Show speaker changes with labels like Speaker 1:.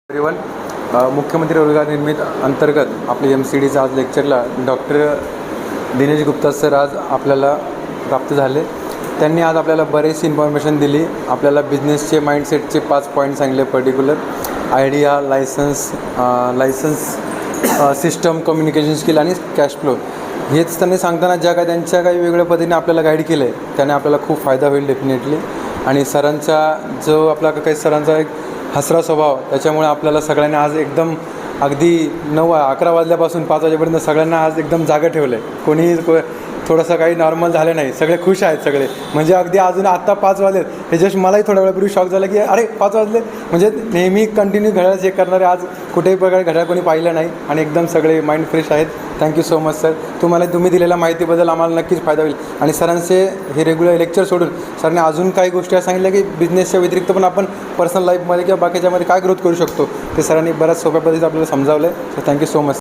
Speaker 1: Everyone, मुख्यमंत्री रोजगार निर्मिती अंतर्गत आपले MCDचं आज लेक्चरला डॉक्टर दिनेश गुप्ता सर आज आपल्याला प्राप्त झाले. त्यांनी आज आपल्याला बरेचशी इन्फॉर्मेशन दिली. आपल्याला बिझनेसचे माइंडसेटचे 5 पॉईंट सांगले. Particular idea, licence system, communication skill आणि कॅश फ्लो. हेच त्यांनी सांगताना ज्या काही त्यांच्या काही वेगळ्या पद्धतीने आपल्याला गाईड केलं आहे त्याने आपल्याला खूप फायदा होईल डेफिनेटली. आणि सरांचा जो आपला काही सरांचा एक हसरा स्वभाव, त्याच्यामुळे आपल्याला सगळ्यांना आज एकदम अगदी 9-11 वाजल्यापासून 5 वाजेपर्यंत सगळ्यांना आज एकदम जागा ठेवलं आहे. कोणी थोडंसं काही नॉर्मल झालं नाही, सगळे खुश आहेत सगळे. म्हणजे अगदी अजून आत्ता 5 वाजलेत हे जस्ट मलाही थोड्या वेळापूर्वी शॉक झाला की अरे 5 वाजले. म्हणजे नेहमी कंटिन्यू घड्याळ चेक करणारे आज कुठेही प्रकारे घड्याळ कोणी पाहिलं नाही आणि एकदम सगळे माइंड फ्रेश आहेत. Thank you so much sir. तुम्ही दिलेल्या माहितीबद्दल आम्हाला नक्कीच फायदा होईल. आणि सरांचे हे रेग्युलर लेक्चर सोडून सरांनी अजून काही गोष्टी सांगितल्या की बिझनेसच्या व्यतिरिक्त पण आपण पर्सनल लाईफमध्ये किंवा बाकीच्यामध्ये काय ग्रोथ करू शकतो ते सरांनी बऱ्याच सोप्या पद्धतीने आपल्याला समजावलं आहे. So thank you so much.